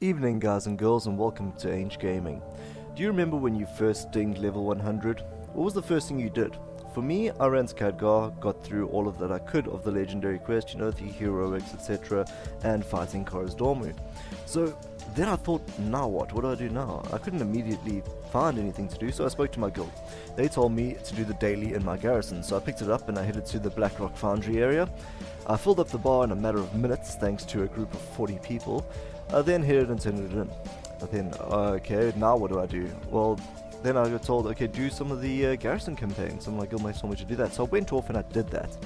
Evening guys and girls, and welcome to Gaming. Do you remember when you first dinged level 100? What was the first thing you did? For me, I ran Skadgar, got through all of that I could of the legendary quest, the heroics, etc., and fighting Dormu. So then I thought, now what? What do I do now? I couldn't immediately find anything to do, so I spoke to my guild. They told me to do the daily in my garrison, so I picked it up and I headed to the Blackrock Foundry area. I filled up the bar in a matter of minutes thanks to a group of 40 people. I then headed and turned it in. But then, okay, now what do I do? Well, then I got told, okay, do some of the garrison campaigns. Some of my guildmates told me to do that. So I went off and I did that.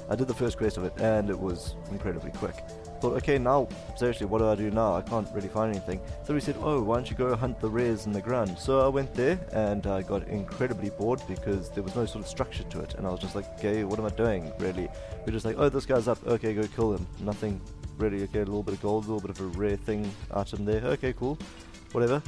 I did the first quest of it, and it was incredibly quick. Thought, okay, now, seriously, what do I do now? I can't really find anything. So he said, oh, why don't you go hunt the rares in the ground? So I went there, and I got incredibly bored because there was no sort of structure to it. And I was just like, okay, what am I doing, really? We're just like, oh, this guy's up, okay, go kill him. Nothing really, okay, a little bit of gold, a little bit of a rare thing item there, okay, cool, whatever.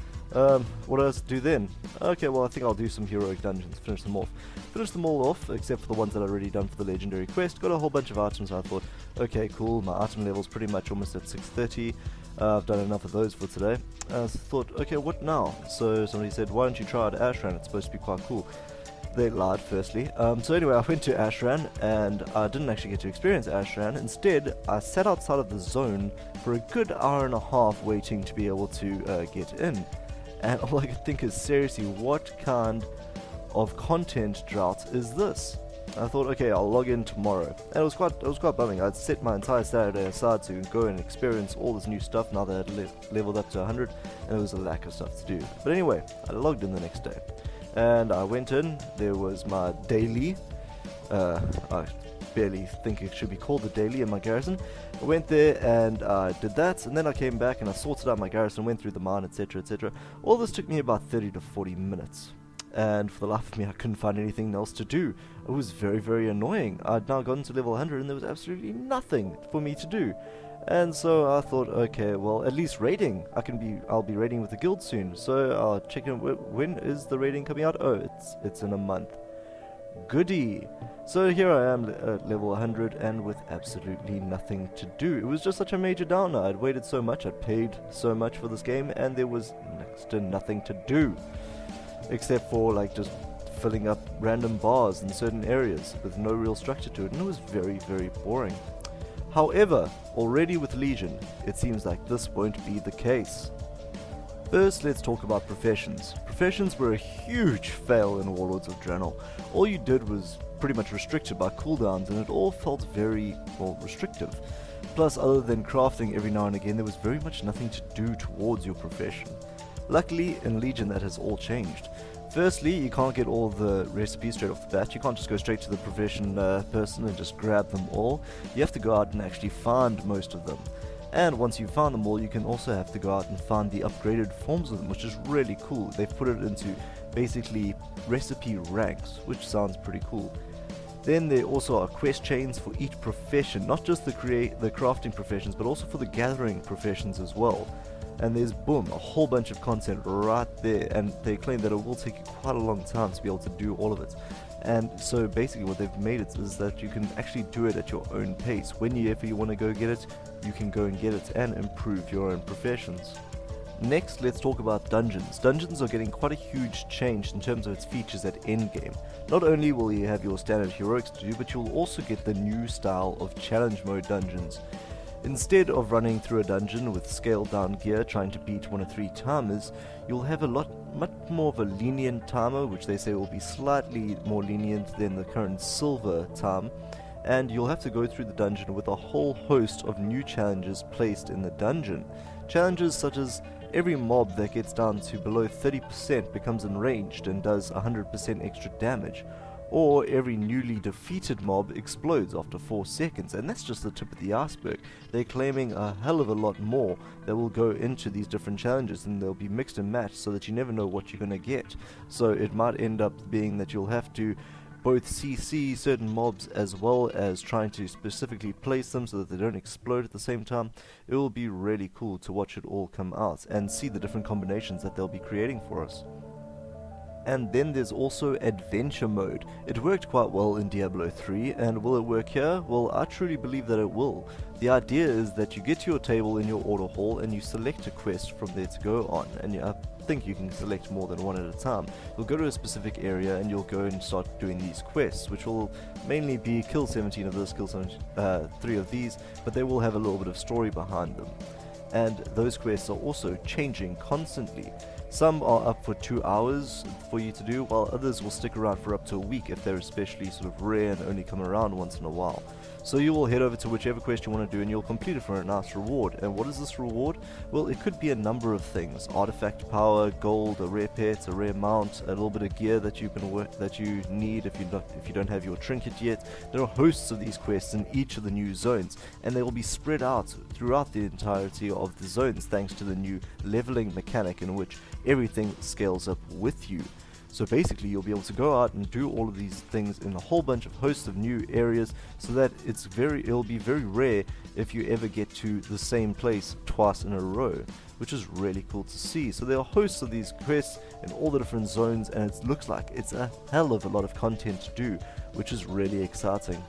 What else do then? Okay, well, I think I'll do some heroic dungeons, finish them off. Finish them all off, except for the ones that I'd already done for the legendary quest. Got a whole bunch of items, so I thought, okay, cool, my item level's pretty much almost at 630. I've done enough of those for today. So I thought, okay, what now? So somebody said, why don't you try out Ashran? It's supposed to be quite cool. They lied, firstly. So anyway, I went to Ashran, and I didn't actually get to experience Ashran. Instead, I sat outside of the zone for a good hour and a half waiting to be able to get in. And all I could think is, seriously, what kind of content drought is this? I thought, okay, I'll log in tomorrow. And it was quite bumming. I'd set my entire Saturday aside to go and experience all this new stuff now that I'd leveled up to 100, and there was a lack of stuff to do. But anyway, I logged in the next day. And I went in, there was my daily, I barely think it should be called the daily in my garrison. I went there and I did that, and then I came back and I sorted out my garrison, went through the mine, etc, etc. All this took me about 30 to 40 minutes. And for the life of me, I couldn't find anything else to do. It was very, very annoying. I'd now gotten to level 100 and there was absolutely nothing for me to do. And so I thought, okay, well, at least raiding. I'll be raiding with the guild soon. So I'll check in. When is the raiding coming out? Oh, it's in a month. Goody. So here I am at level 100 and with absolutely nothing to do. It was just such a major downer. I'd waited so much, I'd paid so much for this game, and there was next to nothing to do. Except for like just filling up random bars in certain areas with no real structure to it. And it was very, very boring. However, already with Legion, it seems like this won't be the case. First, let's talk about professions. Professions were a huge fail in Warlords of Draenor. All you did was pretty much restricted by cooldowns, and it all felt very, well, restrictive. Plus, other than crafting every now and again, there was very much nothing to do towards your profession. Luckily, in Legion that has all changed. Firstly, you can't get all the recipes straight off the bat. You can't just go straight to the profession person and just grab them all. You have to go out and actually find most of them. And once you've found them all, you can also have to go out and find the upgraded forms of them, which is really cool. They've put it into basically recipe ranks, which sounds pretty cool. Then there also are quest chains for each profession, not just the crafting professions, but also for the gathering professions as well. And there's, boom, a whole bunch of content right there, and they claim that it will take you quite a long time to be able to do all of it. And so basically what they've made it is that you can actually do it at your own pace. Whenever you want to go get it, you can go and get it and improve your own professions. Next, let's talk about dungeons. Dungeons are getting quite a huge change in terms of its features at Endgame. Not only will you have your standard heroics to do, but you'll also get the new style of challenge mode dungeons. Instead of running through a dungeon with scaled down gear trying to beat one of 3 timers, you'll have much more of a lenient timer, which they say will be slightly more lenient than the current silver time, and you'll have to go through the dungeon with a whole host of new challenges placed in the dungeon. Challenges such as every mob that gets down to below 30% becomes enraged and does 100% extra damage. Or every newly defeated mob explodes after 4 seconds, and that's just the tip of the iceberg. They're claiming a hell of a lot more that will go into these different challenges, and they'll be mixed and matched so that you never know what you're going to get. So it might end up being that you'll have to both CC certain mobs as well as trying to specifically place them so that they don't explode at the same time. It will be really cool to watch it all come out and see the different combinations that they'll be creating for us. And then there's also adventure mode. It worked quite well in Diablo 3, and will it work here? Well, I truly believe that it will. The idea is that you get to your table in your order hall and you select a quest from there to go on, and I think you can select more than one at a time. You'll go to a specific area and you'll go and start doing these quests, which will mainly be kill 17 of this, kill 3 of these, but they will have a little bit of story behind them. And those quests are also changing constantly. Some are up for 2 hours for you to do, while others will stick around for up to a week if they're especially sort of rare and only come around once in a while. So you will head over to whichever quest you want to do and you'll complete it for a nice reward. And what is this reward? Well, it could be a number of things: artifact power, gold, a rare pet, a rare mount, a little bit of gear that you need if you don't have your trinket yet. There are hosts of these quests in each of the new zones, and they will be spread out throughout the entirety of the zones thanks to the new leveling mechanic in which everything scales up with you. So basically you'll be able to go out and do all of these things in a whole bunch of hosts of new areas, so that it'll be very rare if you ever get to the same place twice in a row, which is really cool to see. So there are hosts of these quests in all the different zones, and it looks like it's a hell of a lot of content to do, which is really exciting.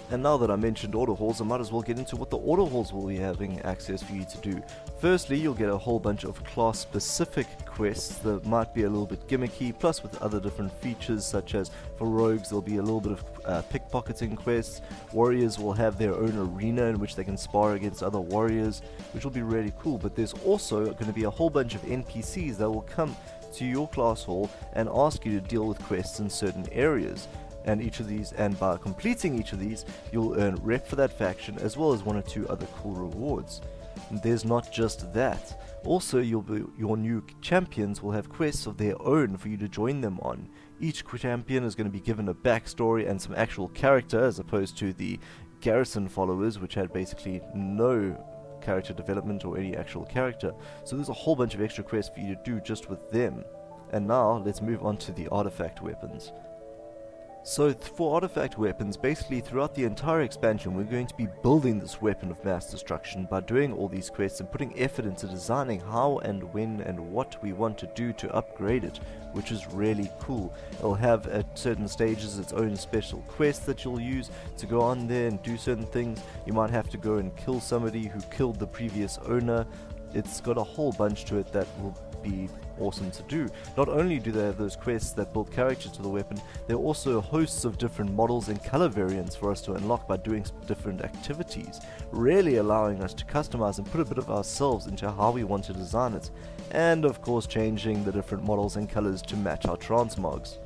And now that I mentioned order halls, I might as well get into what the order halls will be having access for you to do. Firstly, you'll get a whole bunch of class specific quests that might be a little bit gimmicky, plus with other different features, such as for rogues there'll be a little bit of pickpocketing quests. Warriors will have their own arena in which they can spar against other warriors, which will be really cool. But there's also going to be a whole bunch of NPCs that will come to your class hall and ask you to deal with quests in certain areas. And by completing each of these, you'll earn rep for that faction, as well as 1 or 2 other cool rewards. And there's not just that. Also, your new champions will have quests of their own for you to join them on. Each champion is going to be given a backstory and some actual character, as opposed to the garrison followers, which had basically no character development or any actual character. So there's a whole bunch of extra quests for you to do just with them. And now, let's move on to the artifact weapons. So for artifact weapons, basically throughout the entire expansion we're going to be building this weapon of mass destruction by doing all these quests and putting effort into designing how and when and what we want to do to upgrade it, which is really cool. It'll have at certain stages its own special quests that you'll use to go on there and do certain things. You might have to go and kill somebody who killed the previous owner. It's got a whole bunch to it that will be awesome to do. Not only do they have those quests that build character to the weapon, there are also hosts of different models and color variants for us to unlock by doing different activities, really allowing us to customize and put a bit of ourselves into how we want to design it, and of course changing the different models and colors to match our transmogs.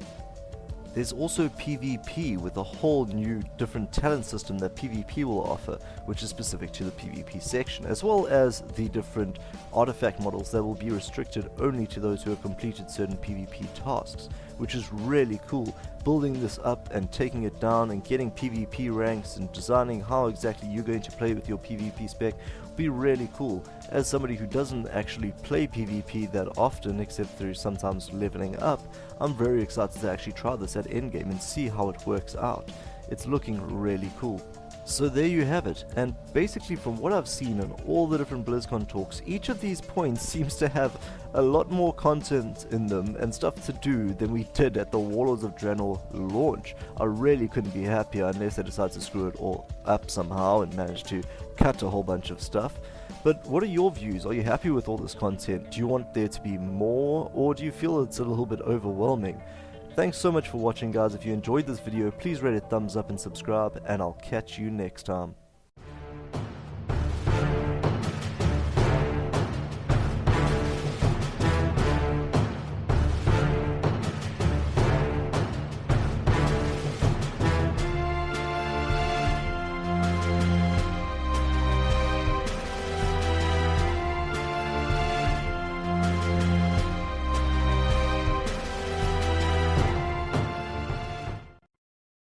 There's also PvP with a whole new different talent system that PvP will offer, which is specific to the PvP section, as well as the different artifact models that will be restricted only to those who have completed certain PvP tasks, which is really cool. Building this up and taking it down and getting PvP ranks and designing how exactly you're going to play with your PvP spec will be really cool. As somebody who doesn't actually play PvP that often, except through sometimes leveling up, I'm very excited to actually try this at Endgame and see how it works out. It's looking really cool. So there you have it, and basically from what I've seen in all the different BlizzCon talks, each of these points seems to have a lot more content in them and stuff to do than we did at the Warlords of Draenor launch. I really couldn't be happier unless they decide to screw it all up somehow and manage to cut a whole bunch of stuff. But what are your views? Are you happy with all this content? Do you want there to be more, or do you feel it's a little bit overwhelming? Thanks so much for watching, guys. If you enjoyed this video, please rate it thumbs up and subscribe, and I'll catch you next time.